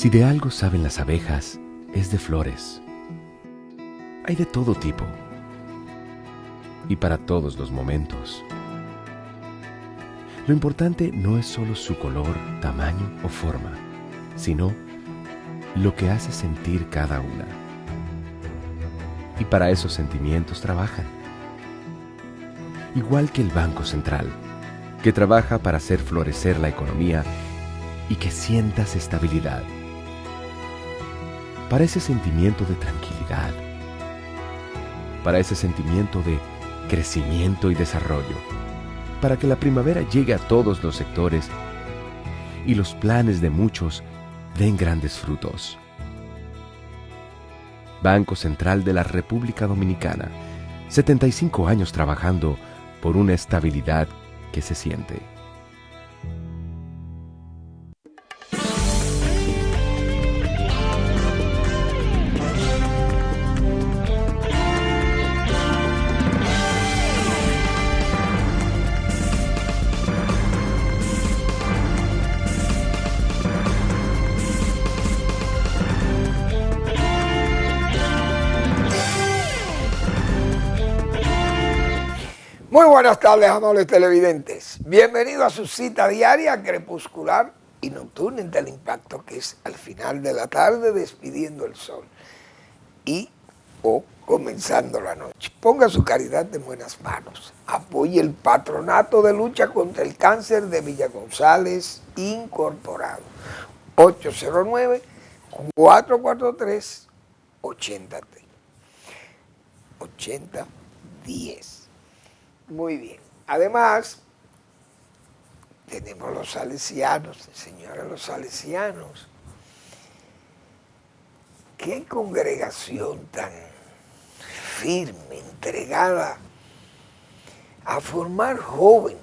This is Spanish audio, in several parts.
Si de algo saben las abejas, es de flores. Hay de todo tipo y para todos los momentos. Lo importante no es solo su color, tamaño o forma, sino lo que hace sentir cada una. Y para esos sentimientos trabajan. Igual que el Banco Central, que trabaja para hacer florecer la economía y que sientas estabilidad. Para ese sentimiento de tranquilidad. Para ese sentimiento de crecimiento y desarrollo. Para que la primavera llegue a todos los sectores y los planes de muchos den grandes frutos. Banco Central de la República Dominicana, 75 años trabajando por una estabilidad que se siente. Muy buenas tardes, amables televidentes. Bienvenidos a su cita diaria, crepuscular y nocturna en Teleimpacto, que es al final de la tarde despidiendo el sol y o comenzando la noche. Ponga su caridad en buenas manos. Apoye el Patronato de Lucha contra el Cáncer de Villa González Incorporado. 809-443-8010. Muy bien. Además, tenemos los salesianos, señores, los salesianos. Qué congregación tan firme, entregada a formar jóvenes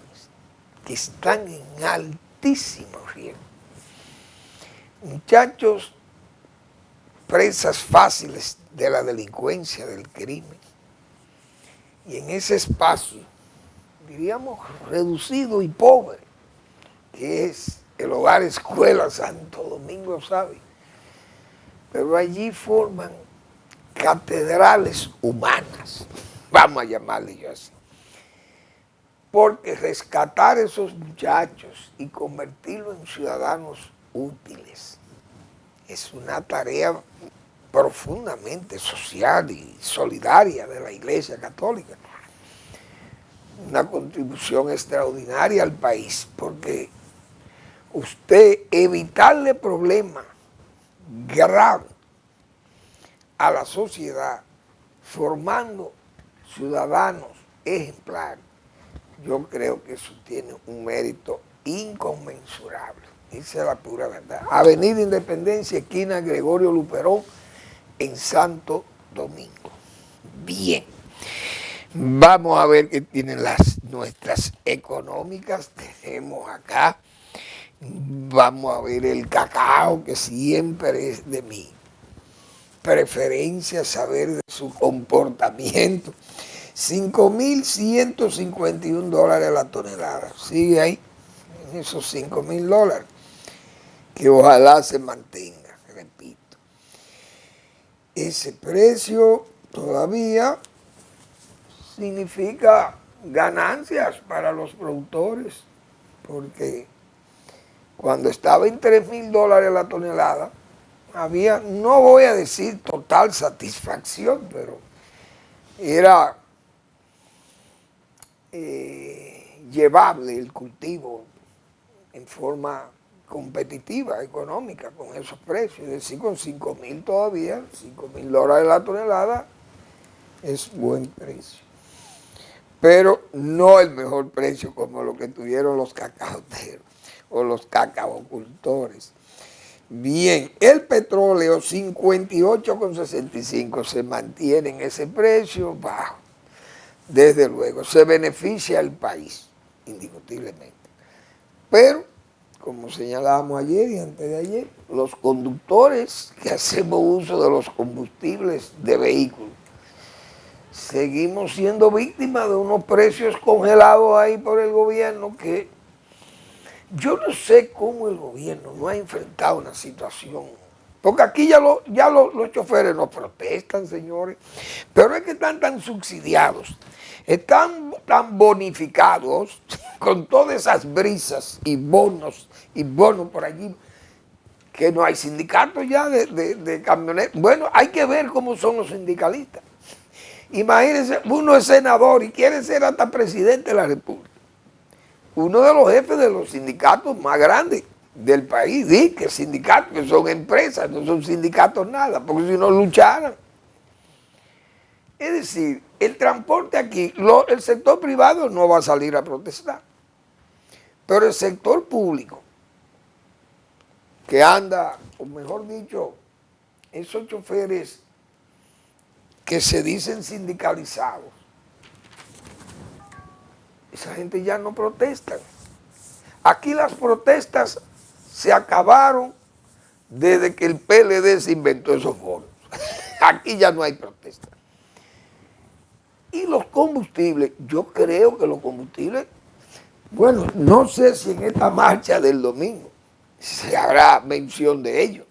que están en altísimo riesgo. Muchachos, presas fáciles de la delincuencia, del crimen. Y en ese espacio, diríamos, reducido y pobre, que es el Hogar Escuela Santo Domingo Savi. Pero allí forman catedrales humanas, vamos a llamarle yo así. Porque rescatar a esos muchachos y convertirlos en ciudadanos útiles es una tarea profundamente social y solidaria de la Iglesia Católica. Una contribución extraordinaria al país, porque usted evitarle problemas graves a la sociedad formando ciudadanos ejemplares, yo creo que eso tiene un mérito inconmensurable. Esa es la pura verdad. Avenida Independencia, esquina Gregorio Luperón, en Santo Domingo. Bien. Vamos a ver qué tienen nuestras económicas. Tenemos acá, vamos a ver el cacao, que siempre es de mi preferencia saber de su comportamiento. $5,151 la tonelada. Sigue ahí, en esos $5,000, que ojalá se mantenga, repito. Ese precio todavía significa ganancias para los productores, porque cuando estaba en $3,000 la tonelada, había, no voy a decir total satisfacción, pero era llevable el cultivo en forma competitiva, económica, con esos precios. Es decir, con $5,000 todavía, $5,000 la tonelada, es buen precio. Pero no el mejor precio como lo que tuvieron los cacaoteros o los cacaocultores. Bien, el petróleo 58,65 se mantiene en ese precio bajo. Desde luego, se beneficia al país, indiscutiblemente. Pero, como señalábamos ayer y antes de ayer, los conductores que hacemos uso de los combustibles de vehículos, seguimos siendo víctimas de unos precios congelados ahí por el gobierno que yo no sé cómo el gobierno no ha enfrentado una situación Porque aquí los choferes no protestan, señores, pero es que están tan subsidiados, están tan bonificados con todas esas brisas y bonos por allí, que no hay sindicatos ya de camioneros. Bueno, hay que ver cómo son los sindicalistas. Imagínense, uno es senador y quiere ser hasta presidente de la República. Uno de los jefes de los sindicatos más grandes del país, dice que sindicatos, que son empresas, no son sindicatos nada, porque si no lucharan. Es decir, el transporte aquí, el sector privado no va a salir a protestar, pero el sector público, que anda, o mejor dicho, esos choferes que se dicen sindicalizados, esa gente ya no protesta. Aquí las protestas se acabaron desde que el PLD se inventó esos bonos. Aquí ya no hay protesta. Y los combustibles, yo creo que los combustibles, bueno, no sé si en esta marcha del domingo se hará mención de ello,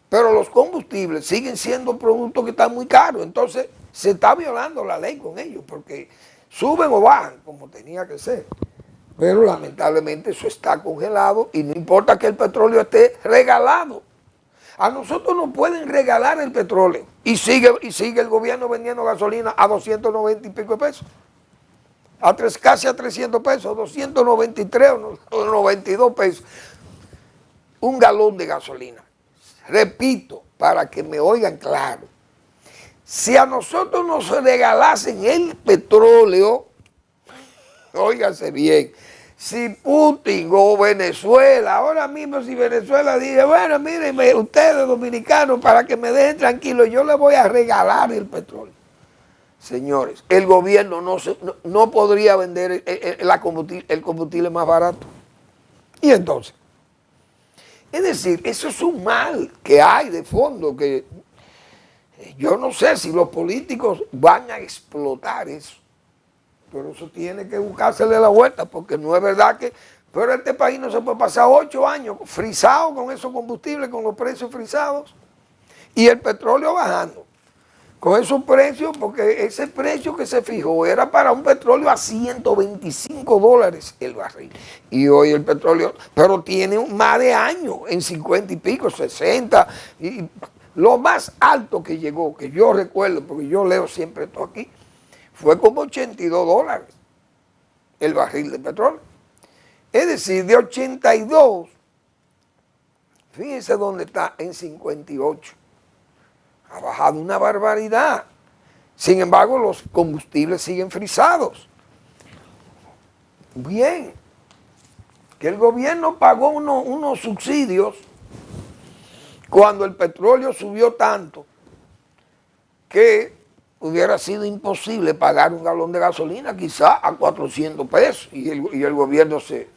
pero los combustibles siguen siendo productos que están muy caros, entonces se está violando la ley con ellos, porque suben o bajan como tenía que ser, pero lamentablemente eso está congelado y no importa que el petróleo esté regalado. A nosotros nos pueden regalar el petróleo y sigue el gobierno vendiendo gasolina a 290 y pico de pesos, casi a 300 pesos, 293 o 92 pesos, un galón de gasolina. Repito, para que me oigan claro, si a nosotros nos regalasen el petróleo, óigase bien, si Putin o Venezuela, ahora mismo si Venezuela dice, bueno, miren, ustedes dominicanos, para que me dejen tranquilo, yo les voy a regalar el petróleo. Señores, el gobierno no podría vender el combustible más barato. ¿Y entonces? Es decir, eso es un mal que hay de fondo, que yo no sé si los políticos van a explotar eso, pero eso tiene que buscársele la vuelta, porque no es verdad que, pero este país no se puede pasar 8 años frisado con esos combustibles, con los precios frisados, y el petróleo bajando, con esos precios, porque ese precio que se fijó era para un petróleo a $125 el barril, y hoy el petróleo, pero tiene más de años, en 50 y pico, 60, y lo más alto que llegó, que yo recuerdo, porque yo leo siempre esto aquí, fue como $82 el barril de petróleo. Es decir, de 82, fíjense dónde está, en 58. Ha bajado una barbaridad. Sin embargo, los combustibles siguen frisados. Bien, que el gobierno pagó unos subsidios cuando el petróleo subió tanto que hubiera sido imposible pagar un galón de gasolina quizá a 400 pesos y el gobierno se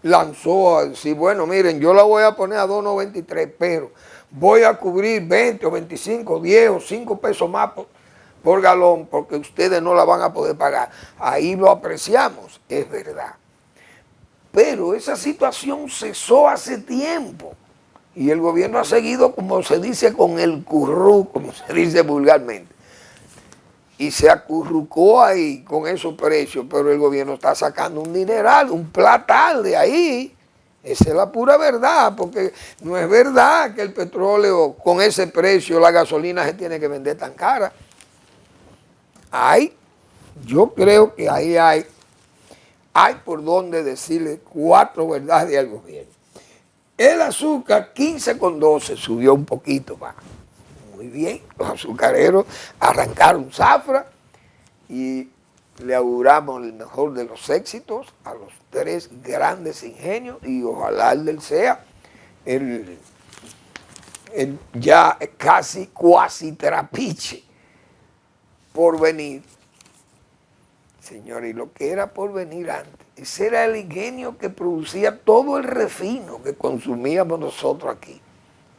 lanzó a decir, bueno, miren, yo la voy a poner a 2.93, pero voy a cubrir 20 o 25, 10 o 5 pesos más por galón porque ustedes no la van a poder pagar. Ahí lo apreciamos, es verdad. Pero esa situación cesó hace tiempo y el gobierno ha seguido, como se dice, con el currú, como se dice vulgarmente. Y se acurrucó ahí con esos precios, pero el gobierno está sacando un dineral, un platal de ahí. Esa es la pura verdad, porque no es verdad que el petróleo con ese precio, la gasolina se tiene que vender tan cara. Yo creo que ahí hay por donde decirle 4 verdades al gobierno. El azúcar 15,12 subió un poquito más. Muy bien, los azucareros arrancaron zafra y le auguramos el mejor de los éxitos a los 3 grandes ingenios y ojalá el del sea el ya casi cuasi trapiche por venir. Señores, y lo que era por venir antes, ese era el ingenio que producía todo el refino que consumíamos nosotros aquí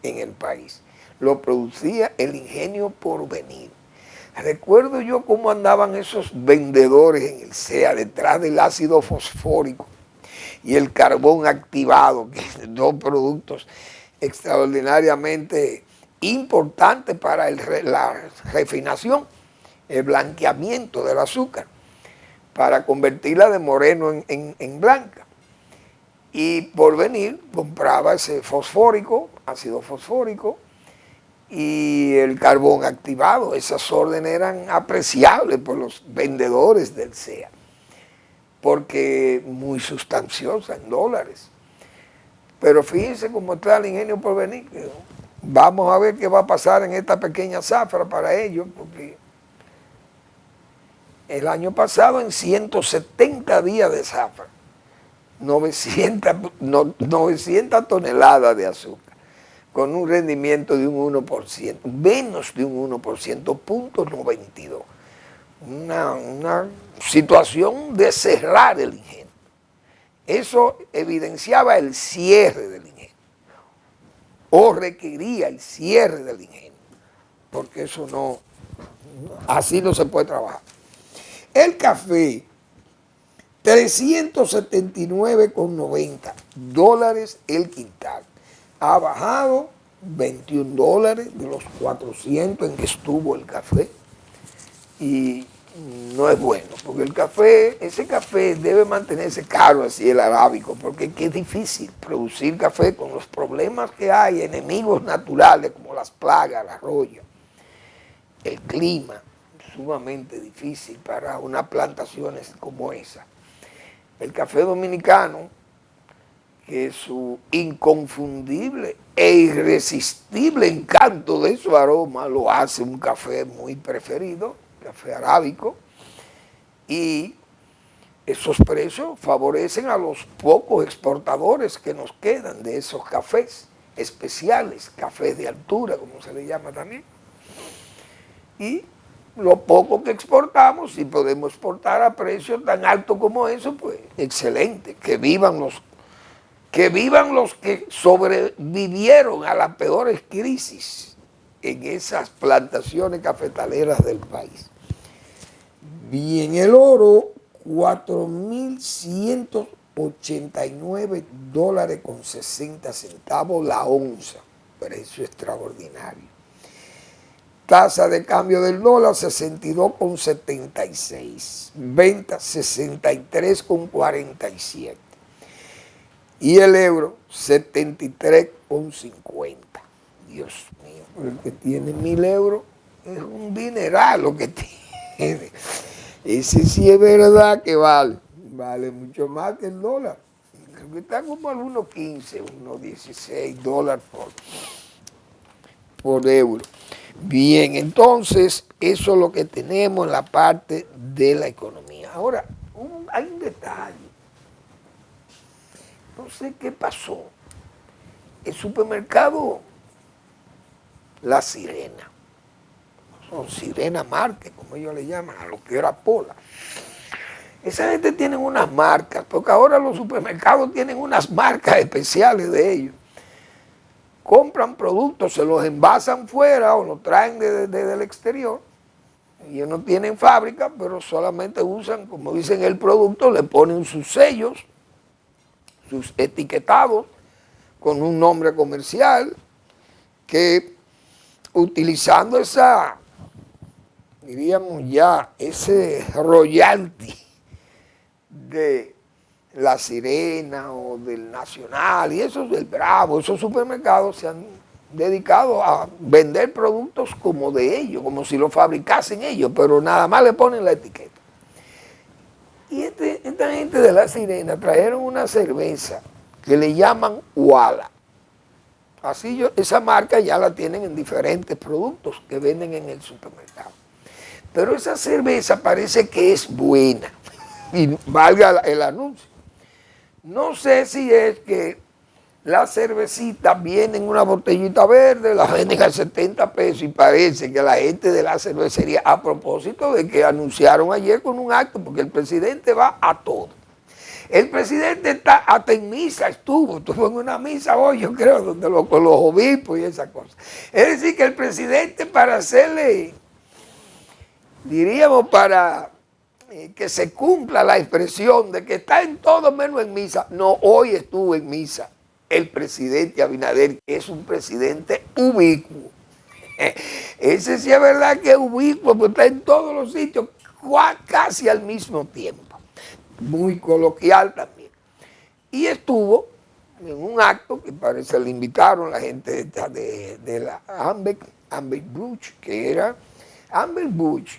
en el país. Lo producía el ingenio Porvenir. Recuerdo yo cómo andaban esos vendedores en el SEA detrás del ácido fosfórico y el carbón activado, que son 2 productos extraordinariamente importante para la refinación, el blanqueamiento del azúcar, para convertirla de moreno en blanca. Y Porvenir compraba ese fosfórico, ácido fosfórico, y el carbón activado. Esas órdenes eran apreciables por los vendedores del CEA, porque muy sustanciosa en dólares. Pero fíjense cómo está el ingenio Porvenir. Vamos a ver qué va a pasar en esta pequeña zafra para ellos, porque el año pasado en 170 días de zafra, 900 toneladas de azúcar, con un rendimiento de un 1%, menos de un 1%, 0.92. Una situación de cerrar el ingenio. Eso evidenciaba el cierre del ingenio, o requería el cierre del ingenio, porque eso no, así no se puede trabajar. El café, $379,90 el quintal. Ha bajado $21 de los 400 en que estuvo el café. Y no es bueno, porque el café, ese café debe mantenerse caro así, el arábico, porque es difícil producir café con los problemas que hay, enemigos naturales como las plagas, la roya, el clima, sumamente difícil para unas plantaciones como esa. El café dominicano, que su inconfundible e irresistible encanto de su aroma lo hace un café muy preferido, café arábico, y esos precios favorecen a los pocos exportadores que nos quedan de esos cafés especiales, cafés de altura, como se le llama también. Y lo poco que exportamos, si podemos exportar a precios tan altos como eso, pues excelente, que vivan los que sobrevivieron a las peores crisis en esas plantaciones cafetaleras del país. Bien, el oro, $4.189,60 la onza, precio extraordinario. Tasa de cambio del dólar, 62,76. Venta, 63,47. Y el euro, 73,50. Dios mío, el que tiene 1.000 euros es un dineral lo que tiene. Ese sí es verdad que vale mucho más que el dólar. Creo que está como al 1.15, 1.16 dólares por euro. Bien, entonces eso es lo que tenemos en la parte de la economía. Ahora, hay un detalle. No sé qué pasó. El supermercado La Sirena, o Sirena Market, como ellos le llaman, a lo que era Pola. Esa gente tiene unas marcas, porque ahora los supermercados tienen unas marcas especiales de ellos. Compran productos, se los envasan fuera o los traen desde el exterior. Ellos no tienen fábrica, pero solamente usan, como dicen, el producto, le ponen sus sellos, sus etiquetados con un nombre comercial, que utilizando esa, diríamos ya, ese royalty de La Sirena o del Nacional y esos del Bravo, esos supermercados se han dedicado a vender productos como de ellos, como si lo fabricasen ellos, pero nada más le ponen la etiqueta. Y esta gente de La Sirena trajeron una cerveza que le llaman Wala. Así esa marca ya la tienen en diferentes productos que venden en el supermercado. Pero esa cerveza parece que es buena, y valga el anuncio. No sé si es que la cervecita viene en una botellita verde, la venden a 70 pesos y parece que la gente de la cervecería, a propósito de que anunciaron ayer con un acto, porque el presidente va a todo. El presidente está hasta en misa, estuvo en una misa hoy, yo creo, con los obispos y esas cosas. Es decir, que el presidente, para hacerle, diríamos, para que se cumpla la expresión de que está en todo menos en misa, no, hoy estuvo en misa el presidente Abinader, que es un presidente ubicuo. Ese sí es verdad que es ubicua, pues está en todos los sitios, casi al mismo tiempo. Muy coloquial también. Y estuvo en un acto que parece le invitaron la gente de la Anheuser-Busch, que era Anheuser-Busch.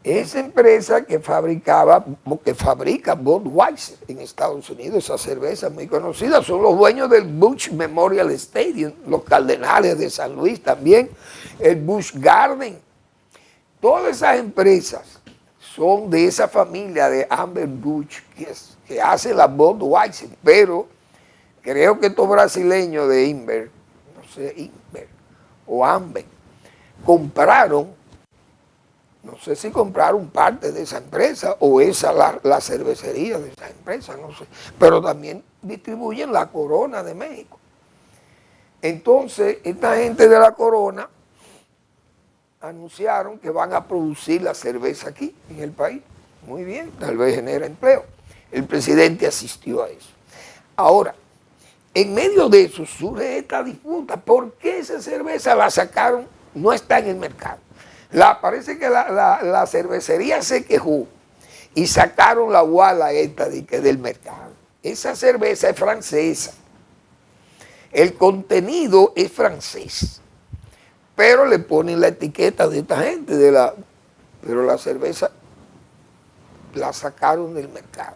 Esa empresa que fabrica Budweiser en Estados Unidos, esa cerveza muy conocida, son los dueños del Busch Memorial Stadium, los Cardenales de San Luis también, el Busch Garden. Todas esas empresas son de esa familia de Anheuser-Busch que hace la Budweiser, pero creo que estos brasileños de Inver, no sé, Inver o Amber, compraron, no sé si compraron parte de esa empresa o esa la cervecería de esa empresa, no sé, pero también distribuyen la Corona de México. Entonces, esta gente de la Corona anunciaron que van a producir la cerveza aquí, en el país. Muy bien, tal vez genera empleo. El presidente asistió a eso. Ahora, en medio de eso surge esta disputa. ¿Por qué esa cerveza la sacaron? No está en el mercado. Parece que la cervecería se quejó y sacaron la guala esta del mercado. Esa cerveza es francesa. El contenido es francés. Pero le ponen la etiqueta de esta gente, pero la cerveza la sacaron del mercado.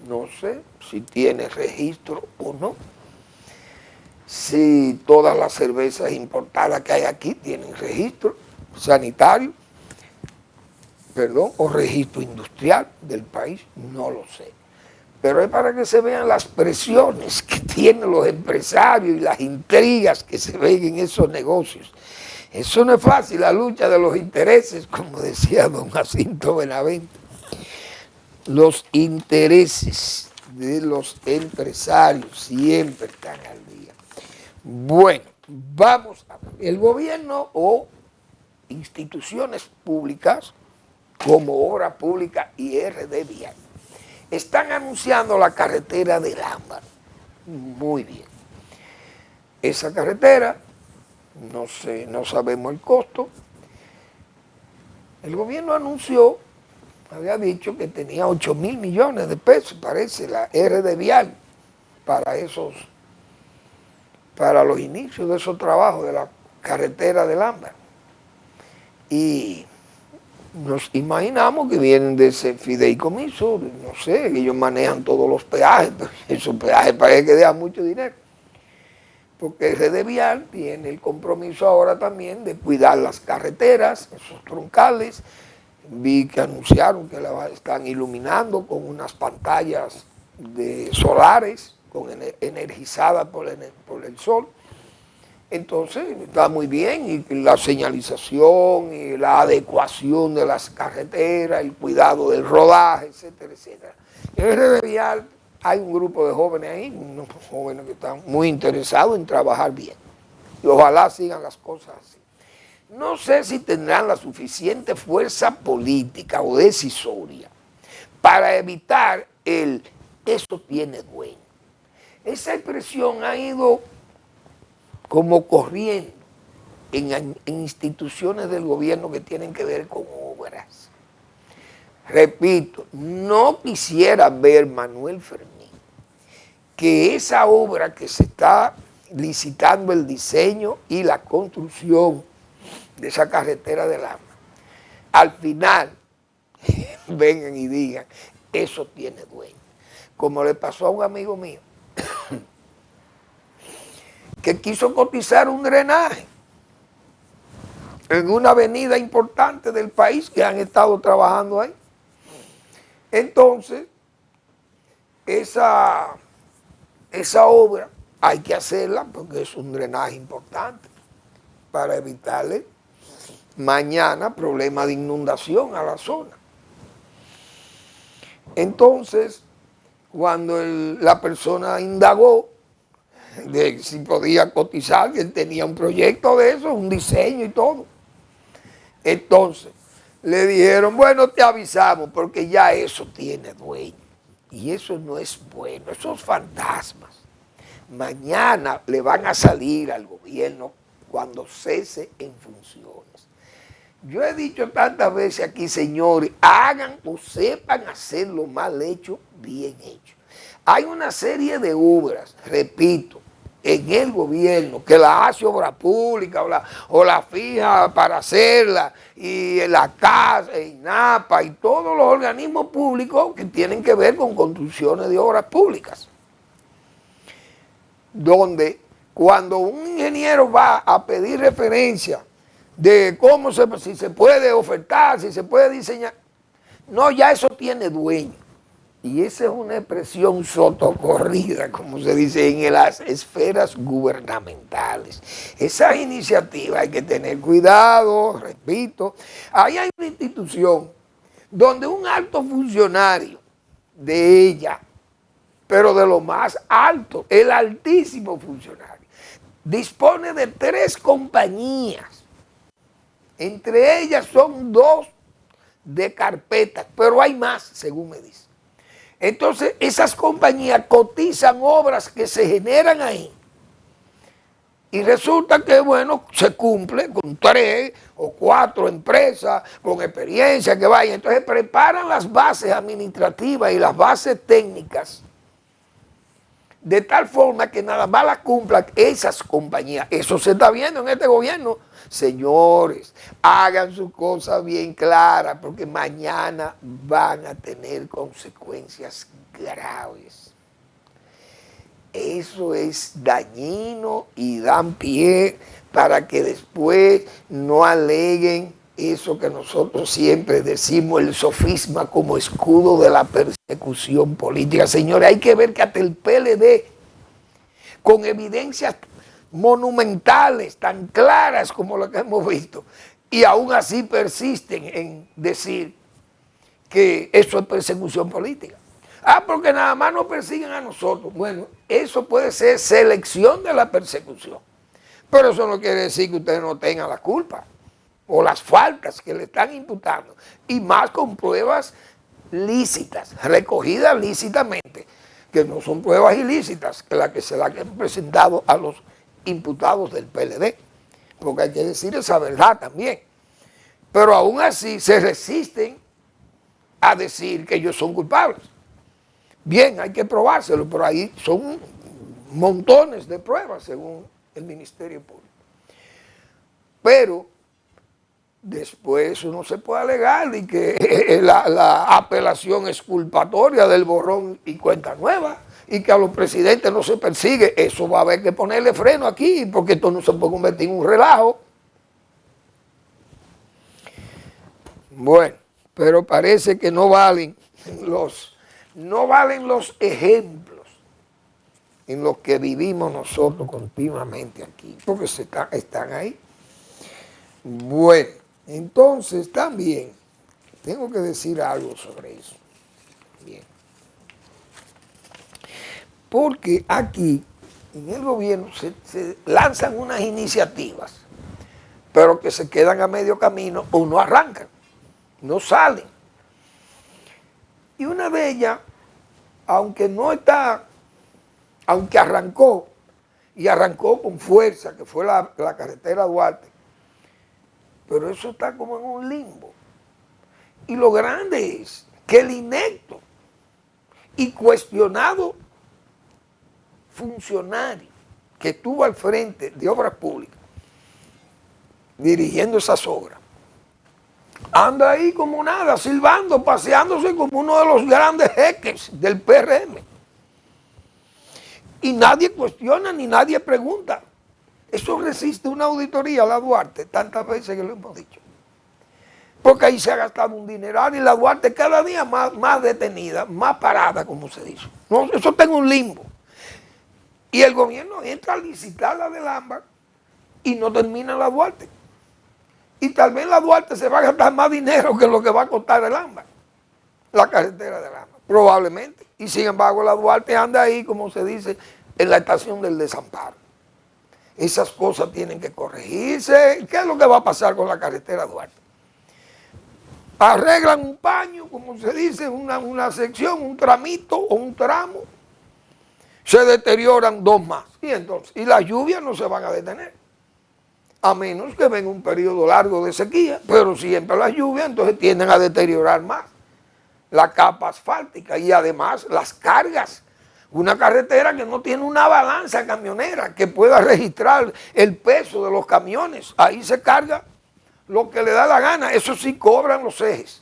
No sé si tiene registro o no. Si todas las cervezas importadas que hay aquí tienen registro sanitario, o registro industrial del país, no lo sé. Pero es para que se vean las presiones que tienen los empresarios y las intrigas que se ven en esos negocios. Eso no es fácil, la lucha de los intereses, como decía don Jacinto Benavente. Los intereses de los empresarios siempre están al día. Bueno, vamos a ver. El gobierno o instituciones públicas, como Obra Pública y RD Vial, están anunciando la carretera del Ámbar. Muy bien. Esa carretera, no sabemos el costo. El gobierno anunció, había dicho que tenía 8.000 millones de pesos, parece, la RD Vial, para los inicios de esos trabajos de la carretera del Ámbar. Y nos imaginamos que vienen de ese fideicomiso, no sé, que ellos manejan todos los peajes, pero esos peajes parece que dejan mucho dinero. Porque RD Vial tiene el compromiso ahora también de cuidar las carreteras, esos troncales. Vi que anunciaron que la están iluminando con unas pantallas solares, energizadas por el sol. Entonces está muy bien, y la señalización y la adecuación de las carreteras, el cuidado del rodaje, etcétera, etcétera. En RD Vial hay un grupo de jóvenes ahí, unos jóvenes que están muy interesados en trabajar bien. Y ojalá sigan las cosas así. No sé si tendrán la suficiente fuerza política o decisoria para evitar eso tiene dueño. Esa expresión ha ido como corriendo en instituciones del gobierno que tienen que ver con obras. Repito, no quisiera ver, Manuel Fermín, que esa obra que se está licitando el diseño y la construcción de esa carretera del Ámbar, al final vengan y digan, eso tiene dueño. Como le pasó a un amigo mío, que quiso cotizar un drenaje en una avenida importante del país que han estado trabajando ahí. Entonces, esa obra hay que hacerla porque es un drenaje importante para evitarle mañana problemas de inundación a la zona. Entonces, cuando la persona indagó de si podía cotizar, que él tenía un proyecto de eso, un diseño y todo. Entonces, le dijeron, bueno, te avisamos porque ya eso tiene dueño. Y eso no es bueno, esos fantasmas. Mañana le van a salir al gobierno cuando cese en funciones. Yo he dicho tantas veces aquí, señores, hagan o sepan hacerlo mal hecho, bien hecho. Hay una serie de obras, repito, en el gobierno, que la hace obra pública o la fija para hacerla, y en la casa, INAPA y todos los organismos públicos que tienen que ver con construcciones de obras públicas, donde cuando un ingeniero va a pedir referencia de cómo si se puede ofertar, si se puede diseñar, no, ya eso tiene dueño. Y esa es una expresión sotocorrida, como se dice en las esferas gubernamentales. Esas iniciativas hay que tener cuidado, repito. Ahí hay una institución donde un alto funcionario de ella, pero de lo más alto, el altísimo funcionario, dispone de 3 compañías. Entre ellas son 2 de carpetas, pero hay más, según me dice. Entonces, esas compañías cotizan obras que se generan ahí. Y resulta que, bueno, se cumple con 3 o 4 empresas con experiencia que vayan. Entonces, preparan las bases administrativas y las bases técnicas de tal forma que nada más las cumplan esas compañías. Eso se está viendo en este gobierno. Señores, hagan sus cosas bien claras, porque mañana van a tener consecuencias graves. Eso es dañino y dan pie para que después no aleguen eso que nosotros siempre decimos, el sofisma como escudo de la persecución política. Señores, hay que ver que hasta el PLD, con evidencias monumentales, tan claras como lo que hemos visto, y aún así persisten en decir que eso es persecución política. Porque nada más nos persiguen a nosotros. Bueno, eso puede ser selección de la persecución, pero eso no quiere decir que ustedes no tengan la culpa o las faltas que le están imputando, y más con pruebas lícitas, recogidas lícitamente, que no son pruebas ilícitas, que las que se las han presentado a los imputados del PLD, porque hay que decir esa verdad también. Pero aún así se resisten a decir que ellos son culpables. Bien, hay que probárselo, pero ahí son montones de pruebas según el Ministerio Público. Pero después uno se puede alegar de que la apelación exculpatoria del borrón y cuenta nueva, y que a los presidentes no se persigue. Eso va a haber que ponerle freno aquí, porque esto no se puede convertir en un relajo. Bueno, pero parece que no valen los ejemplos en los que vivimos nosotros continuamente aquí, porque están ahí. Bueno, entonces también tengo que decir algo sobre eso. Bien. Porque aquí, en el gobierno, se lanzan unas iniciativas, pero que se quedan a medio camino o no arrancan, no salen. Y una de ellas, aunque arrancó, y arrancó con fuerza, que fue la carretera Duarte, pero eso está como en un limbo. Y lo grande es que el inepto y cuestionado funcionario que estuvo al frente de Obras Públicas, dirigiendo esas obras, anda ahí como nada, silbando, paseándose como uno de los grandes jeques del PRM. Y nadie cuestiona ni nadie pregunta. Eso resiste una auditoría a la Duarte, tantas veces que lo hemos dicho. Porque ahí se ha gastado un dineral y la Duarte cada día más detenida, más parada, como se dice. No, eso está en un limbo. Y el gobierno entra a licitar la del Ámbar y no termina la Duarte. Y tal vez la Duarte se va a gastar más dinero que lo que va a costar el Ámbar, la carretera del Ámbar, probablemente. Y sin embargo la Duarte anda ahí, como se dice, en la estación del desamparo. Esas cosas tienen que corregirse. ¿Qué es lo que va a pasar con la carretera Duarte? Arreglan un paño, como se dice, una sección, un tramito o un tramo, se deterioran 2 más. Y entonces, y las lluvias no se van a detener. a menos que venga un periodo largo de sequía, pero siempre las lluvias entonces tienden a deteriorar más la capa asfáltica y además las cargas. Una carretera que no tiene una balanza camionera que pueda registrar el peso de los camiones, ahí se carga lo que le da la gana, eso sí cobran los ejes.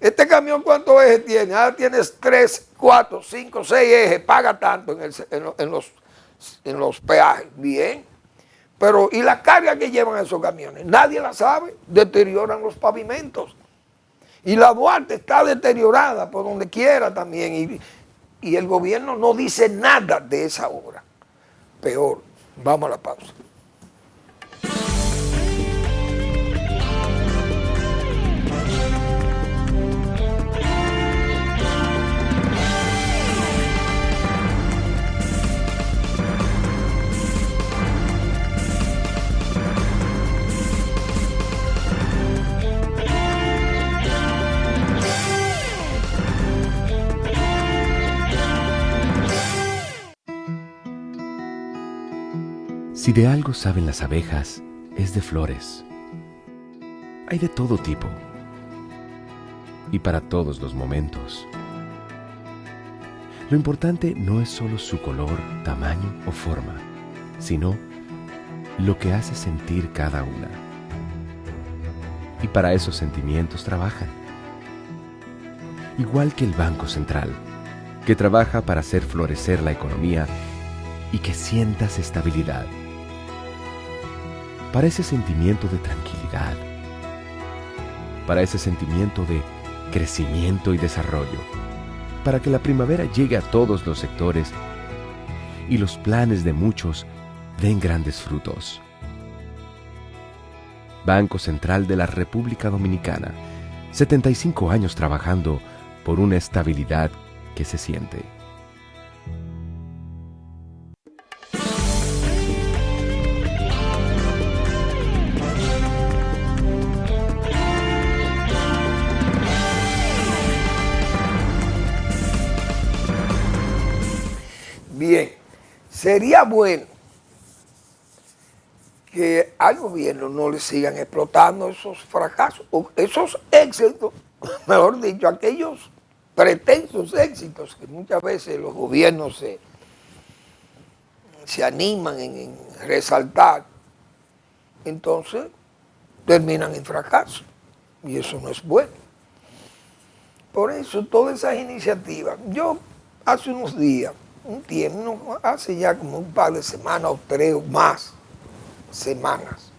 Este camión, ¿cuántos ejes tiene? Ah, tienes 3, 4, 5, 6 ejes, paga tanto en los peajes, bien. Pero, ¿y la carga que llevan esos camiones? Nadie la sabe, deterioran los pavimentos. Y la Duarte está deteriorada por donde quiera también, y el gobierno no dice nada de esa obra. Peor, vamos a la pausa. Si de algo saben las abejas, es de flores. Hay de todo tipo y para todos los momentos. Lo importante no es solo su color, tamaño o forma, sino lo que hace sentir cada una. Y para esos sentimientos trabajan. Igual que el Banco Central, que trabaja para hacer florecer la economía y que sientas estabilidad. Para ese sentimiento de tranquilidad, para ese sentimiento de crecimiento y desarrollo, para que la primavera llegue a todos los sectores y los planes de muchos den grandes frutos. Banco Central de la República Dominicana, 75 años trabajando por una estabilidad que se siente. Bien, sería bueno que al gobierno no le sigan explotando esos fracasos, o esos éxitos, mejor dicho, aquellos pretensos éxitos que muchas veces los gobiernos se animan en resaltar, entonces terminan en fracaso, y eso no es bueno. Por eso todas esas iniciativas, yo hace unos días, un tiempo, hace ya como un par de semanas o 3 o más semanas,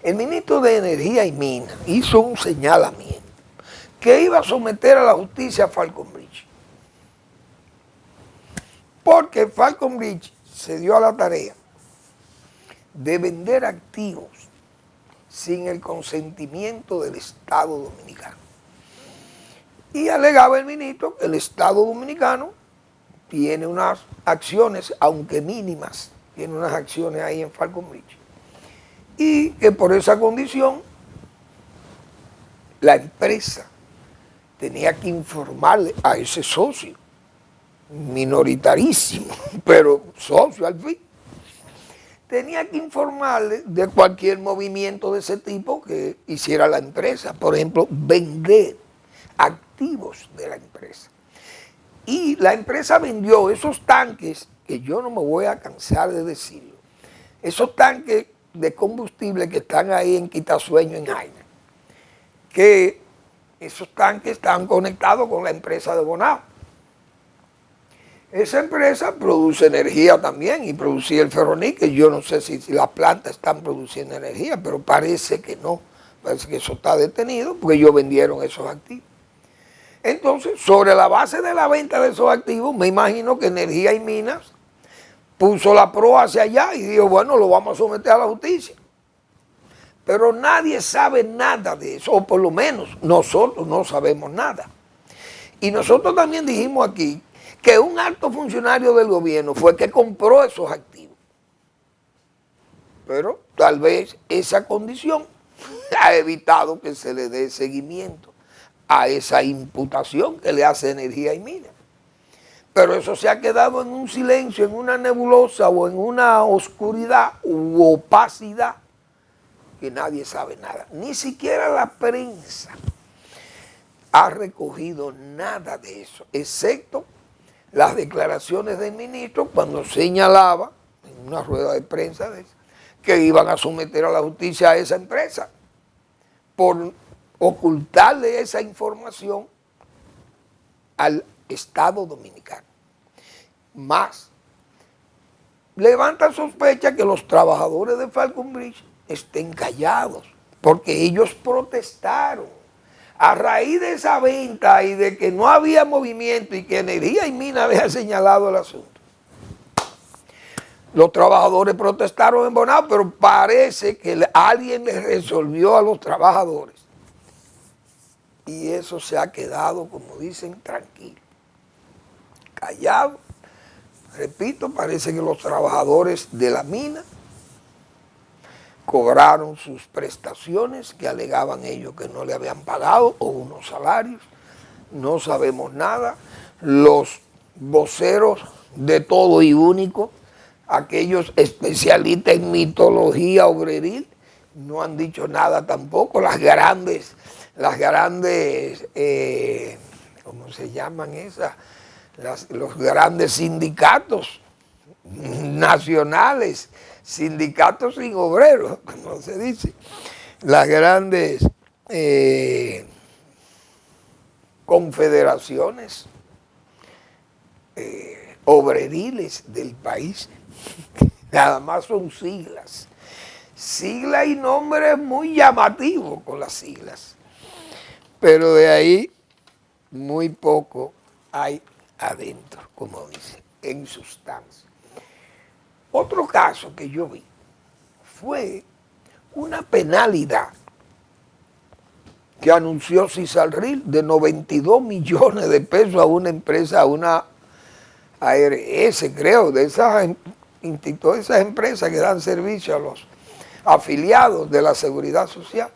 el ministro de Energía y Minas hizo un señalamiento que iba a someter a la justicia a Falconbridge, porque Falconbridge se dio a la tarea de vender activos sin el consentimiento del Estado Dominicano. Y alegaba el ministro que el Estado Dominicano tiene unas acciones, aunque mínimas, tiene unas acciones ahí en Falconbridge. Y que por esa condición, la empresa tenía que informarle a ese socio, minoritarísimo, pero socio al fin, tenía que informarle de cualquier movimiento de ese tipo que hiciera la empresa. Por ejemplo, vender activos de la empresa. Y la empresa vendió esos tanques, que yo no me voy a cansar de decirlo, esos tanques de combustible que están ahí en Quitasueño, en Jaina, que esos tanques están conectados con la empresa de Bonao. Esa empresa produce energía también y producía el ferroníquel. Yo no sé si las plantas están produciendo energía, pero parece que no. Parece que eso está detenido porque ellos vendieron esos activos. Entonces, sobre la base de la venta de esos activos, me imagino que Energía y Minas puso la proa hacia allá y dijo, bueno, lo vamos a someter a la justicia. Pero nadie sabe nada de eso, o por lo menos nosotros no sabemos nada. Y nosotros también dijimos aquí que un alto funcionario del gobierno fue el que compró esos activos. Pero tal vez esa condición ha evitado que se le dé seguimiento a esa imputación que le hace Energía y Minas. Pero eso se ha quedado en un silencio, en una nebulosa o en una oscuridad u opacidad que nadie sabe nada. Ni siquiera la prensa ha recogido nada de eso, excepto las declaraciones del ministro cuando señalaba en una rueda de prensa de esa, que iban a someter a la justicia a esa empresa por ocultarle esa información al Estado Dominicano. Más, levanta sospecha que los trabajadores de Falcon Bridge estén callados, porque ellos protestaron. A raíz de esa venta y de que no había movimiento y que Energía y Minas había señalado el asunto, los trabajadores protestaron en Bonao, pero parece que alguien les resolvió a los trabajadores. Y eso se ha quedado, como dicen, tranquilo, callado. Repito, parece que los trabajadores de la mina cobraron sus prestaciones que alegaban ellos que no le habían pagado o unos salarios. No sabemos nada. Los voceros de Todo y Único, aquellos especialistas en mitología obreril, no han dicho nada tampoco. Las grandes, ¿cómo se llaman esas? Los grandes sindicatos nacionales, sindicatos sin obreros, como se dice, las grandes confederaciones obreriles del país, nada más son siglas y nombres muy llamativos con las siglas, pero de ahí muy poco hay adentro, como dice, en sustancia. Otro caso que yo vi fue una penalidad que anunció Cisarril de 92 millones de pesos a una empresa, a una ARS, creo, de esas empresas que dan servicio a los afiliados de la Seguridad Social.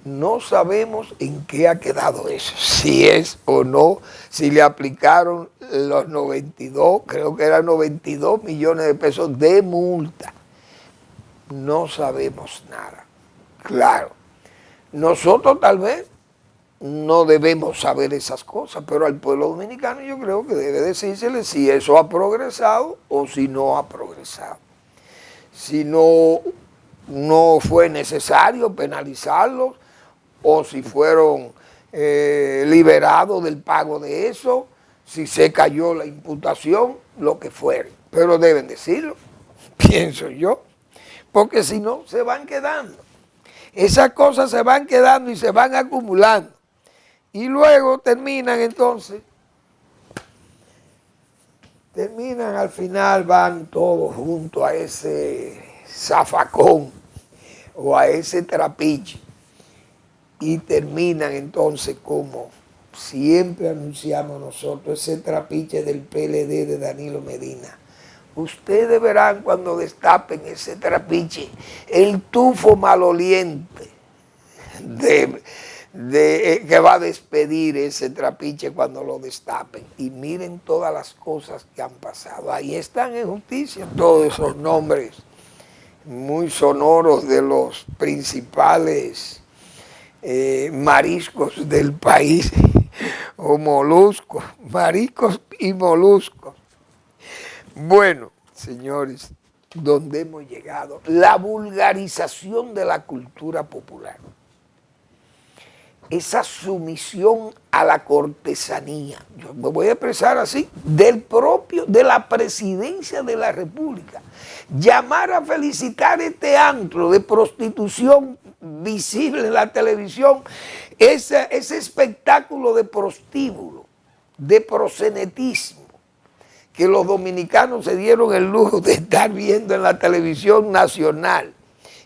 No sabemos en qué ha quedado eso, si es o no, si le aplicaron los 92, creo que eran 92 millones de pesos de multa. No sabemos nada. Claro, nosotros tal vez no debemos saber esas cosas, pero al pueblo dominicano yo creo que debe decírsele si eso ha progresado o si no ha progresado. Si no fue necesario penalizarlos, o si fueron liberados del pago de eso, si se cayó la imputación, lo que fuere. Pero deben decirlo, pienso yo, porque si no, se van quedando. Esas cosas se van quedando y se van acumulando. Y luego terminan entonces, al final van todos juntos a ese zafacón o a ese trapiche. Y terminan entonces como siempre anunciamos nosotros, ese trapiche del PLD de Danilo Medina. Ustedes verán cuando destapen ese trapiche, el tufo maloliente que va a despedir ese trapiche cuando lo destapen. Y miren todas las cosas que han pasado. Ahí están en justicia todos esos nombres muy sonoros de los principales mariscos del país, o moluscos, mariscos y moluscos. Bueno, señores, ¿dónde hemos llegado? La vulgarización de la cultura popular. Esa sumisión a la cortesanía, yo me voy a expresar así, de la presidencia de la República. Llamar a felicitar este antro de prostitución visible en la televisión, ese espectáculo de prostíbulo, de proxenetismo, que los dominicanos se dieron el lujo de estar viendo en la televisión nacional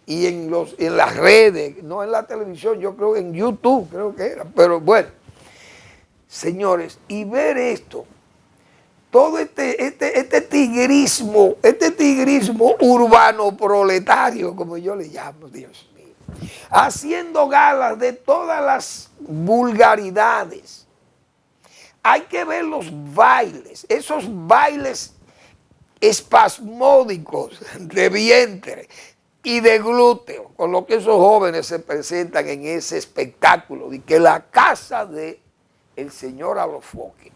y en las redes, no en la televisión, yo creo en YouTube, creo que era, pero bueno, señores, y ver esto, todo este tigrismo urbano proletario, como yo le llamo, Dios mío, haciendo galas de todas las vulgaridades, hay que ver los bailes, esos bailes espasmódicos de vientre y de glúteo, con lo que esos jóvenes se presentan en ese espectáculo, de que la casa de el señor Alofoque,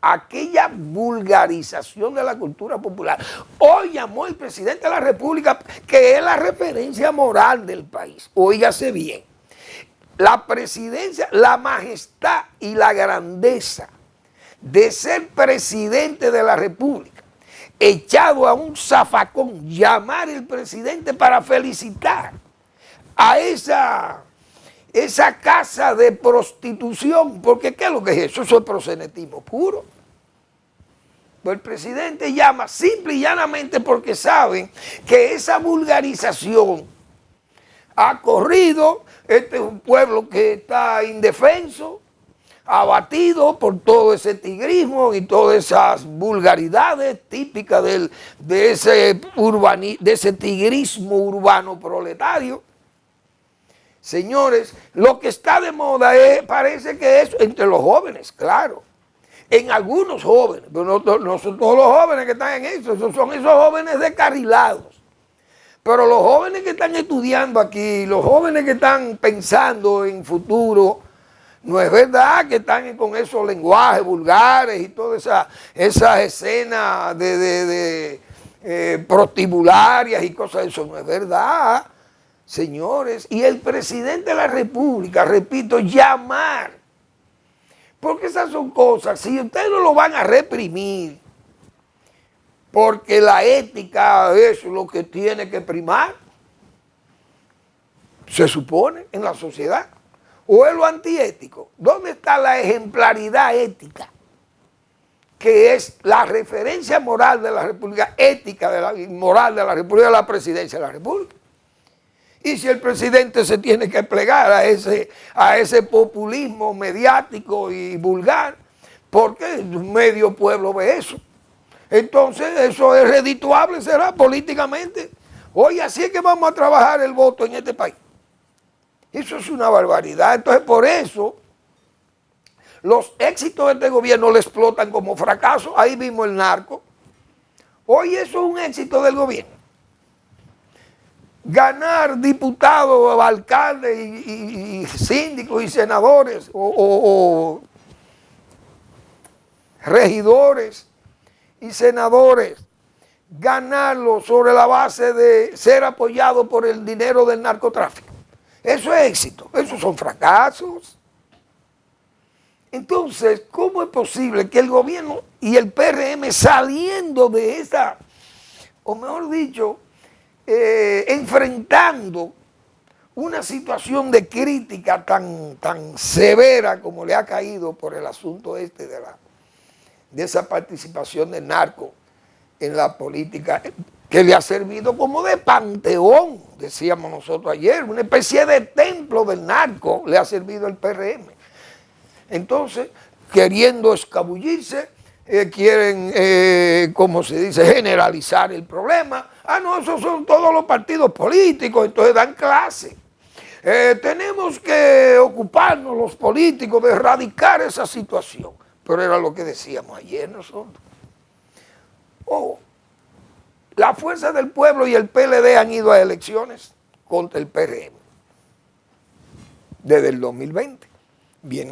aquella vulgarización de la cultura popular. Hoy llamó el presidente de la República, que es la referencia moral del país. Óigase bien, la presidencia, la majestad y la grandeza de ser presidente de la República, echado a un zafacón, llamar al presidente para felicitar a esa casa de prostitución, porque ¿qué es lo que es eso? Eso es proxenetismo puro. Pues el presidente llama simple y llanamente porque saben que esa vulgarización ha corrido. Este es un pueblo que está indefenso, abatido por todo ese tigrismo y todas esas vulgaridades típicas de ese tigrismo urbano proletario. Señores, lo que está de moda parece que es entre los jóvenes, claro. En algunos jóvenes, pero no son todos los jóvenes que están en eso, son esos jóvenes descarrilados. Pero los jóvenes que están estudiando aquí, los jóvenes que están pensando en futuro, no es verdad que están con esos lenguajes vulgares y todas esas escenas prostibularias y cosas de eso. No es verdad, señores. Y el presidente de la República, repito, llamar. Porque esas son cosas, si ustedes no lo van a reprimir, porque la ética es lo que tiene que primar, se supone, en la sociedad. ¿O es lo antiético? ¿Dónde está la ejemplaridad ética? Que es la referencia moral de la República, ética moral de la República, de la presidencia de la República. Y si el presidente se tiene que plegar a ese populismo mediático y vulgar, porque medio pueblo ve eso. Entonces eso es redituable, será políticamente. Oye, así es que vamos a trabajar el voto en este país. Eso es una barbaridad. Entonces, por eso, los éxitos de este gobierno le explotan como fracaso. Ahí vimos el narco. Hoy eso es un éxito del gobierno. Ganar diputados, alcaldes y síndicos y senadores o regidores y senadores, ganarlo sobre la base de ser apoyado por el dinero del narcotráfico. Eso es éxito, esos son fracasos. Entonces, ¿cómo es posible que el gobierno y el PRM saliendo de esa, o mejor dicho, enfrentando una situación de crítica tan severa como le ha caído por el asunto de esa participación del narco en la política, que le ha servido como de panteón, decíamos nosotros ayer, una especie de templo del narco le ha servido el PRM. Entonces, queriendo escabullirse, quieren, como se dice, generalizar el problema. Ah, no, esos son todos los partidos políticos, entonces dan clase. Tenemos que ocuparnos los políticos de erradicar esa situación. Pero era lo que decíamos ayer nosotros. La Fuerza del Pueblo y el PLD han ido a elecciones contra el PRM. Desde el 2020.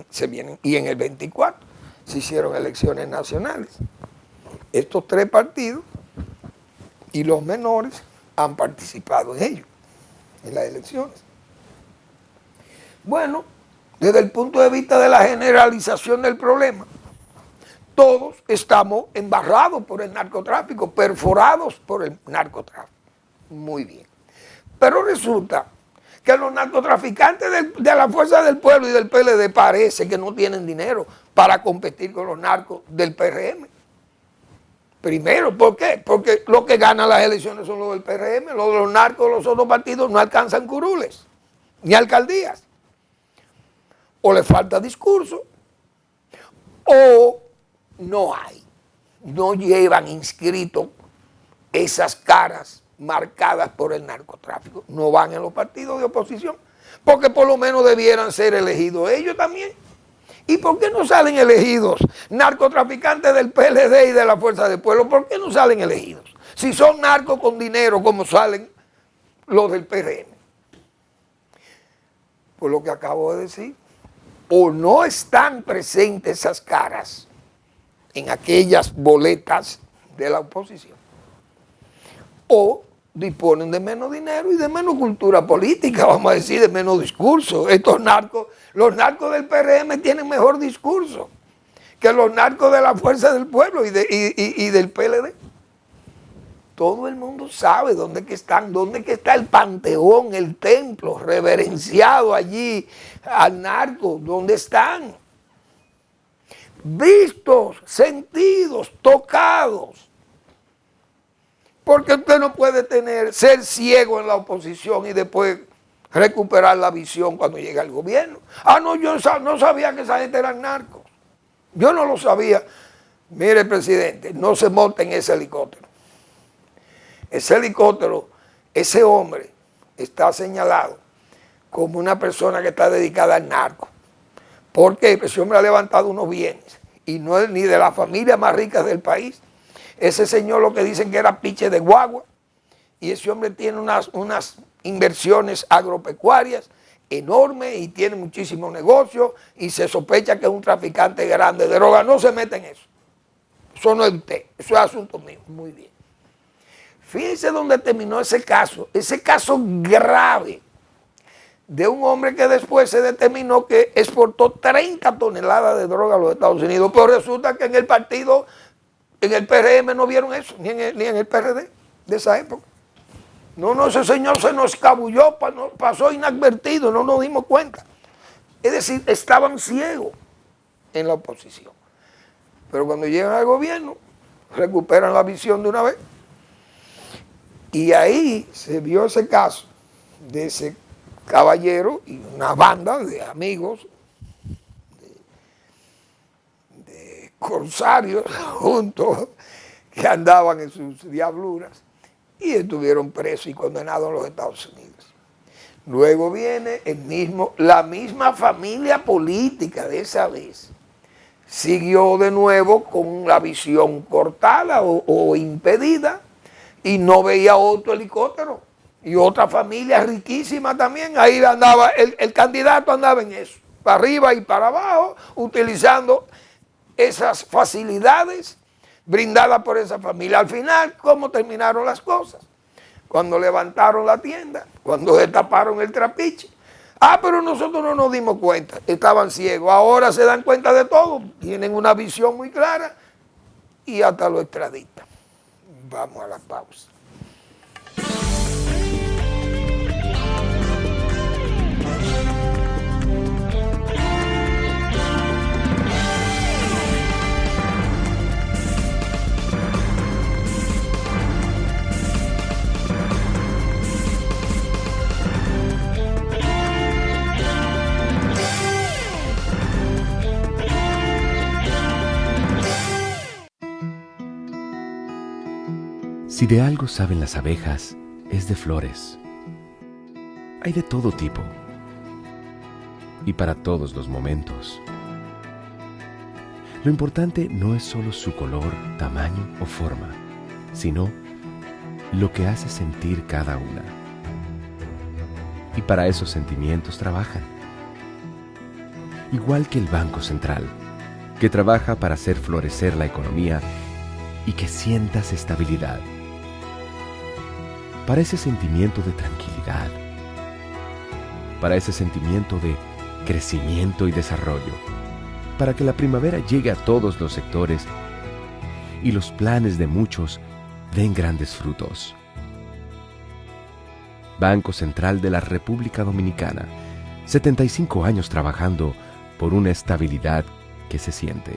Se vienen, y en el 24 se hicieron elecciones nacionales. Estos tres partidos y los menores han participado en ello, en las elecciones. Bueno, desde el punto de vista de la generalización del problema, todos estamos embarrados por el narcotráfico, perforados por el narcotráfico. Muy bien. Pero resulta que los narcotraficantes de la Fuerza del Pueblo y del PLD parece que no tienen dinero para competir con los narcos del PRM. Primero, ¿por qué? Porque los que ganan las elecciones son los del PRM, los de los narcos de los otros partidos no alcanzan curules, ni alcaldías. O les falta discurso, o no hay, no llevan inscrito esas caras marcadas por el narcotráfico, no van en los partidos de oposición, porque por lo menos debieran ser elegidos ellos también. ¿Y por qué no salen elegidos narcotraficantes del PLD y de la Fuerza del Pueblo? ¿Por qué no salen elegidos? Si son narcos con dinero como salen los del PRM. Por lo que acabo de decir, o no están presentes esas caras en aquellas boletas de la oposición, o disponen de menos dinero y de menos cultura política, vamos a decir, de menos discurso. Estos narcos, los narcos del PRM tienen mejor discurso que los narcos de la Fuerza del Pueblo y del PLD. Todo el mundo sabe dónde que están, dónde que está el panteón, el templo reverenciado allí al narco, dónde están. Vistos, sentidos, tocados. Porque usted no puede ser ciego en la oposición y después recuperar la visión cuando llega el gobierno. Ah, no, yo no sabía que esa gente eran narcos. Yo no lo sabía. Mire, presidente, no se monte en ese helicóptero. Ese helicóptero, ese hombre está señalado como una persona que está dedicada al narco. Porque ese hombre ha levantado unos bienes y no es ni de las familias más ricas del país. Ese señor lo que dicen que era piche de guagua y ese hombre tiene unas inversiones agropecuarias enormes y tiene muchísimos negocios y se sospecha que es un traficante grande de droga. No se mete en eso. Eso no es usted, eso es asunto mío. Muy bien. Fíjense dónde terminó ese caso grave de un hombre que después se determinó que exportó 30 toneladas de droga a los Estados Unidos, pero resulta que en el partido, en el PRM no vieron eso, ni en el PRD de esa época. No, ese señor se nos escabulló, pasó inadvertido, no nos dimos cuenta. Es decir, estaban ciegos en la oposición. Pero cuando llegan al gobierno, recuperan la visión de una vez. Y ahí se vio ese caso de ese caballero y una banda de amigos, de corsarios juntos, que andaban en sus diabluras y estuvieron presos y condenados a los Estados Unidos. Luego viene la misma familia política de esa vez. Siguió de nuevo con la visión cortada o impedida y no veía otro helicóptero. Y otra familia riquísima también. Ahí andaba, el candidato andaba en eso, para arriba y para abajo, utilizando esas facilidades brindadas por esa familia. Al final, ¿cómo terminaron las cosas? Cuando levantaron la tienda, cuando destaparon el trapiche. Ah, pero nosotros no nos dimos cuenta, estaban ciegos. Ahora se dan cuenta de todo, tienen una visión muy clara y hasta lo extraditan. Vamos a la pausa. Si de algo saben las abejas, es de flores. Hay de todo tipo y para todos los momentos. Lo importante no es solo su color, tamaño o forma, sino lo que hace sentir cada una. Y para esos sentimientos trabajan. Igual que el Banco Central, que trabaja para hacer florecer la economía y que sientas estabilidad. Para ese sentimiento de tranquilidad, para ese sentimiento de crecimiento y desarrollo, para que la primavera llegue a todos los sectores y los planes de muchos den grandes frutos. Banco Central de la República Dominicana, 75 años trabajando por una estabilidad que se siente.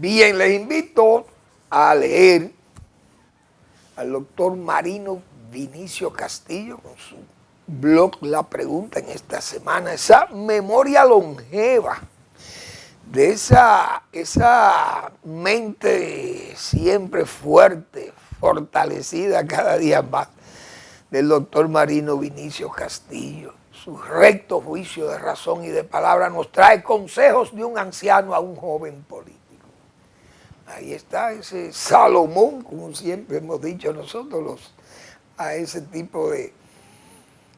Bien, les invito a leer al doctor Marino Vinicio Castillo con su blog La Pregunta en esta semana, esa memoria longeva de esa mente siempre fuerte, fortalecida cada día más, del doctor Marino Vinicio Castillo. Su recto juicio de razón y de palabra nos trae consejos de un anciano a un joven político. Ahí está ese Salomón, como siempre hemos dicho nosotros, a ese tipo de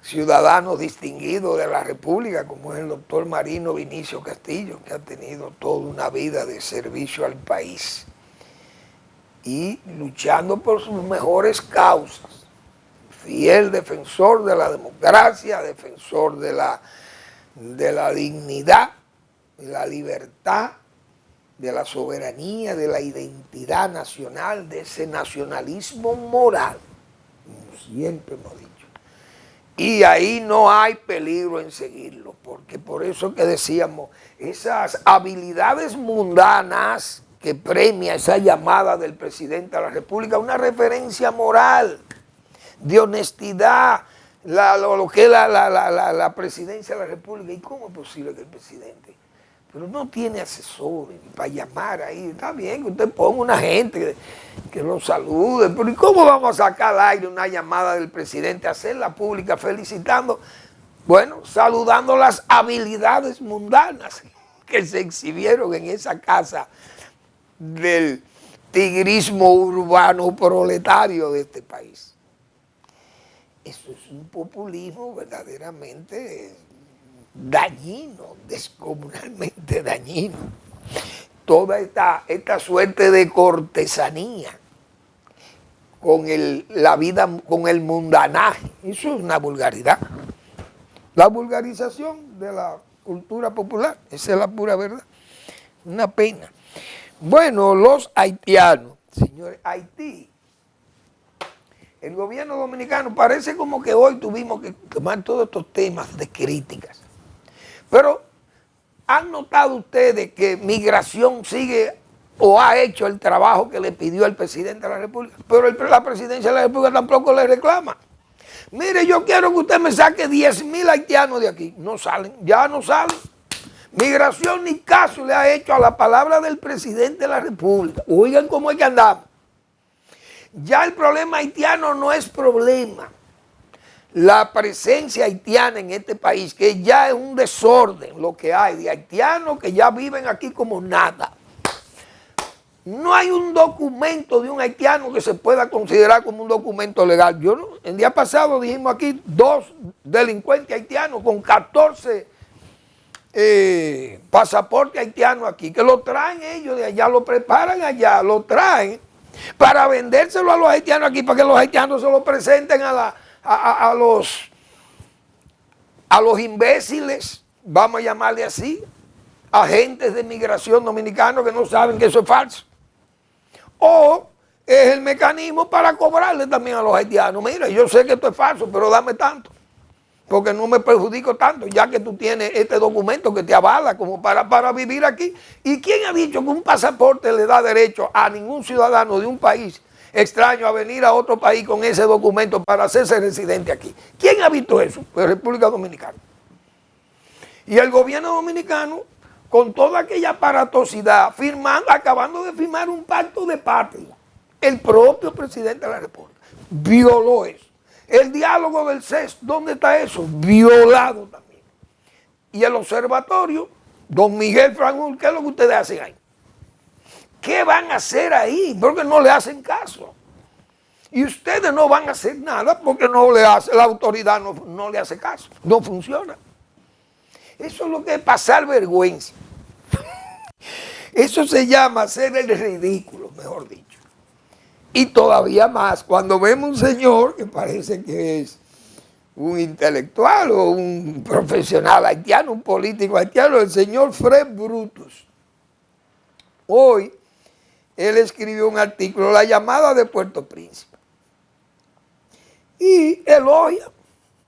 ciudadanos distinguidos de la República, como es el doctor Marino Vinicio Castillo, que ha tenido toda una vida de servicio al país y luchando por sus mejores causas. Fiel defensor de la democracia, defensor de la dignidad, de la libertad, de la soberanía, de la identidad nacional, de ese nacionalismo moral, como siempre hemos dicho. Y ahí no hay peligro en seguirlo, porque por eso que decíamos, esas habilidades mundanas que premia esa llamada del presidente de la República, una referencia moral, de honestidad, lo que es la presidencia de la República. ¿Y cómo es posible que el presidente, pero no tiene asesores para llamar ahí? Está bien que usted ponga una gente que lo salude, pero ¿y cómo vamos a sacar al aire una llamada del presidente, hacerla pública, felicitando, bueno, saludando las habilidades mundanas que se exhibieron en esa casa del tigrismo urbano proletario de este país? Eso es un populismo verdaderamente dañino, descomunalmente dañino. Toda esta suerte de cortesanía con la vida, con el mundanaje, eso es una vulgaridad. La vulgarización de la cultura popular, esa es la pura verdad. Una pena. Bueno, los haitianos, señores, Haití. El gobierno dominicano parece como que hoy tuvimos que tomar todos estos temas de críticas. Pero ¿han notado ustedes que Migración sigue o ha hecho el trabajo que le pidió el presidente de la República? Pero la presidencia de la República tampoco le reclama. Mire, yo quiero que usted me saque 10,000 haitianos de aquí. No salen, ya no salen. Migración ni caso le ha hecho a la palabra del presidente de la República. Oigan cómo es que andamos. Ya el problema haitiano no es problema. La presencia haitiana en este país, que ya es un desorden lo que hay de haitianos que ya viven aquí como nada. No hay un documento de un haitiano que se pueda considerar como un documento legal. El día pasado dijimos aquí 2 delincuentes haitianos con 14 pasaportes haitianos aquí, que lo traen ellos de allá, lo preparan allá, lo traen para vendérselo a los haitianos aquí, para que los haitianos se lo presenten a los imbéciles, vamos a llamarle así, agentes de migración dominicanos que no saben que eso es falso. O es el mecanismo para cobrarle también a los haitianos. Mira, yo sé que esto es falso, pero dame tanto, porque no me perjudico tanto, ya que tú tienes este documento que te avala como para vivir aquí. ¿Y quién ha dicho que un pasaporte le da derecho a ningún ciudadano de un país extraño a venir a otro país con ese documento para hacerse residente aquí? ¿Quién ha visto eso? Pues República Dominicana. Y el gobierno dominicano, con toda aquella aparatosidad, acabando de firmar un pacto de patria, el propio presidente de la República violó eso. El diálogo del CES, ¿dónde está eso? Violado también. Y el observatorio, don Miguel Franjul, ¿qué es lo que ustedes hacen ahí? ¿Qué van a hacer ahí? Porque no le hacen caso. Y ustedes no van a hacer nada porque la autoridad no le hace caso. No funciona. Eso es lo que es pasar vergüenza. Eso se llama hacer el ridículo, mejor dicho. Y todavía más, cuando vemos un señor que parece que es un intelectual o un profesional haitiano, un político haitiano, el señor Fred Brutus. Hoy, él escribió un artículo, La llamada de Puerto Príncipe, y elogia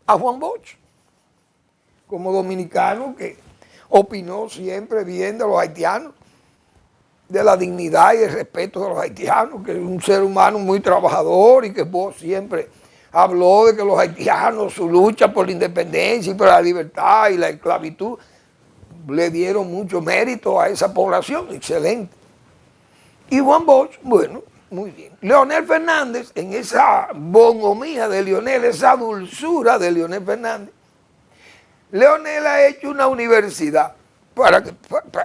a Juan Bosch, como dominicano que opinó siempre bien de los haitianos, de la dignidad y el respeto de los haitianos, que es un ser humano muy trabajador y que vos siempre habló de que los haitianos, su lucha por la independencia y por la libertad y la esclavitud. le dieron mucho mérito a esa población, excelente. Y Juan Bosch, bueno, muy bien. Leonel Fernández, en esa bonhomía de Leonel, esa dulzura de Leonel Fernández, Leonel ha hecho una universidad.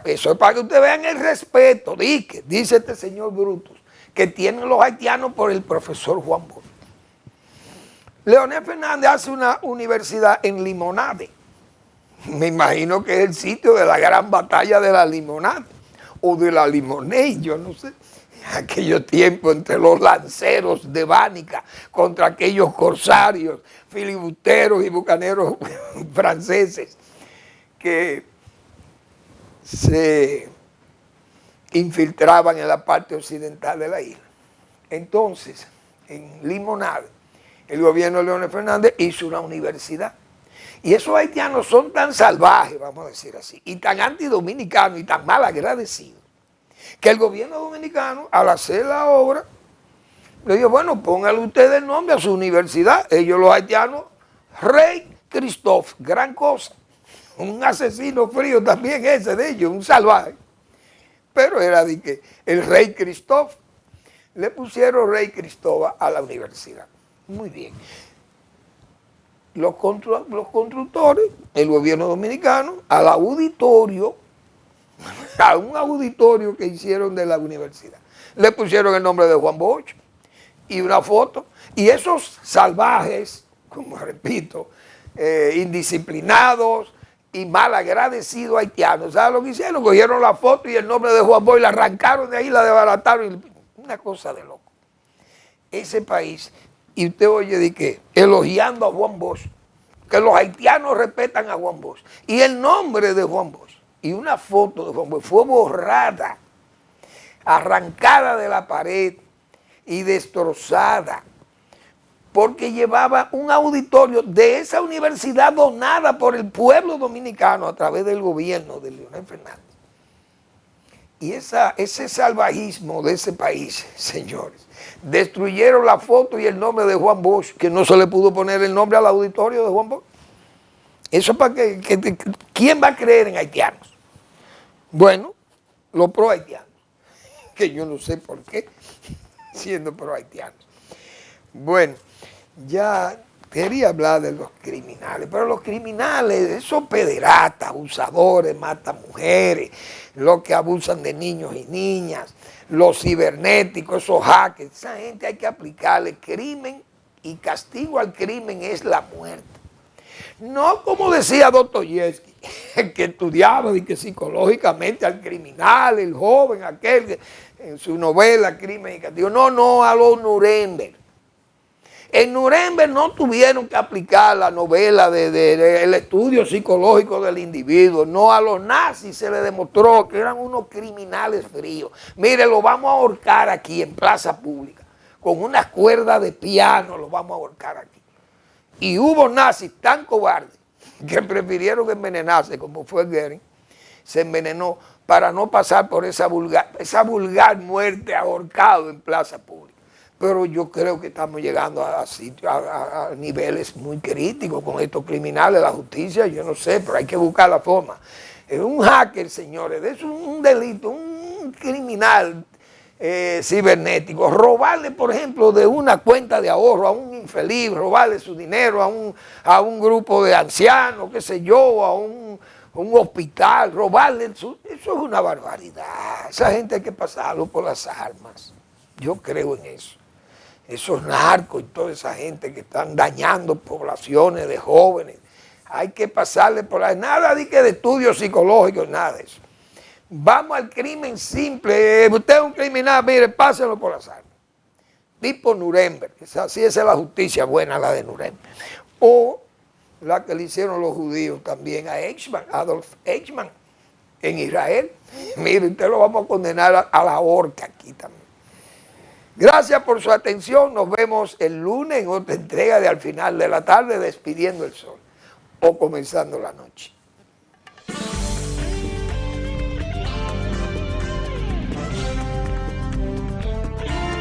Eso es para que ustedes vean el respeto, dice este señor Brutus, que tienen los haitianos por el profesor Juan Bosch. Leonel Fernández hace una universidad en Limonade. Me imagino que es el sitio de la gran batalla de la Limonade, o de la Limonade, yo no sé. Aquellos tiempos entre los lanceros de Bánica contra aquellos corsarios, filibusteros y bucaneros franceses que se infiltraban en la parte occidental de la isla. Entonces, en Limonade, el gobierno de Leonel Fernández hizo una universidad. Y esos haitianos son tan salvajes, vamos a decir así, y tan antidominicanos y tan mal agradecidos, que el gobierno dominicano, al hacer la obra, le dijo, bueno, póngale usted el nombre a su universidad. Ellos, los haitianos, Rey Christophe, gran cosa. Un asesino frío también ese de ellos, un salvaje. Pero era de que el Rey Christophe, le pusieron Rey Cristóbal a la universidad. Muy bien. Los constructores, el gobierno dominicano, al auditorio, a un auditorio que hicieron de la universidad, le pusieron el nombre de Juan Bosch y una foto. Y esos salvajes, como repito, indisciplinados y mal agradecidos haitianos, ¿sabes lo que hicieron? Cogieron la foto y el nombre de Juan Bosch, la arrancaron de ahí, la desbarataron. Una cosa de loco. Ese país, y usted oye de qué, elogiando a Juan Bosch, que los haitianos respetan a Juan Bosch, y el nombre de Juan Bosch y una foto de Juan Bosch fue borrada, arrancada de la pared y destrozada, porque llevaba un auditorio de esa universidad donada por el pueblo dominicano a través del gobierno de Leonel Fernández. Y ese salvajismo de ese país, señores, destruyeron la foto y el nombre de Juan Bosch, que no se le pudo poner el nombre al auditorio de Juan Bosch. Eso es para que ¿quién va a creer en haitianos? Bueno, los pro haitianos, que yo no sé por qué, siendo pro haitianos. Bueno, ya quería hablar de los criminales, pero los criminales, esos pederatas, abusadores, matan mujeres, los que abusan de niños y niñas, los cibernéticos, esos hackers, esa gente hay que aplicarle crimen y castigo al crimen es la muerte. No como decía Dostoyevsky, que estudiaba y que psicológicamente al criminal, el joven, aquel que en su novela Crimen y Castigo, no, a los Nuremberg. En Nuremberg no tuvieron que aplicar la novela del estudio psicológico del individuo. No, a los nazis se les demostró que eran unos criminales fríos. Mire, lo vamos a ahorcar aquí en plaza pública. Con unas cuerdas de piano lo vamos a ahorcar aquí. Y hubo nazis tan cobardes que prefirieron envenenarse, como fue Goering. Se envenenó para no pasar por esa vulgar muerte ahorcado en plaza pública. Pero yo creo que estamos llegando a niveles muy críticos con estos criminales. La justicia, yo no sé, pero hay que buscar la forma. Es un hacker, señores, es un delito, un criminal cibernético. Robarle, por ejemplo, de una cuenta de ahorro a un infeliz, robarle su dinero a un grupo de ancianos, qué sé yo, a un hospital, robarle eso es una barbaridad. Esa gente hay que pasarlo por las armas. Yo creo en eso. Esos narcos y toda esa gente que están dañando poblaciones de jóvenes, hay que pasarle por ahí. Nada de estudios psicológicos, nada de eso. Vamos al crimen simple. Usted es un criminal, mire, pásenlo por las armas. Tipo Nuremberg, así es la justicia buena, la de Nuremberg. O la que le hicieron los judíos también a Eichmann, Adolf Eichmann, en Israel. Mire, usted lo vamos a condenar a la horca aquí también. Gracias por su atención. Nos vemos el lunes en otra entrega de Al Final de la Tarde, despidiendo el sol o comenzando la noche.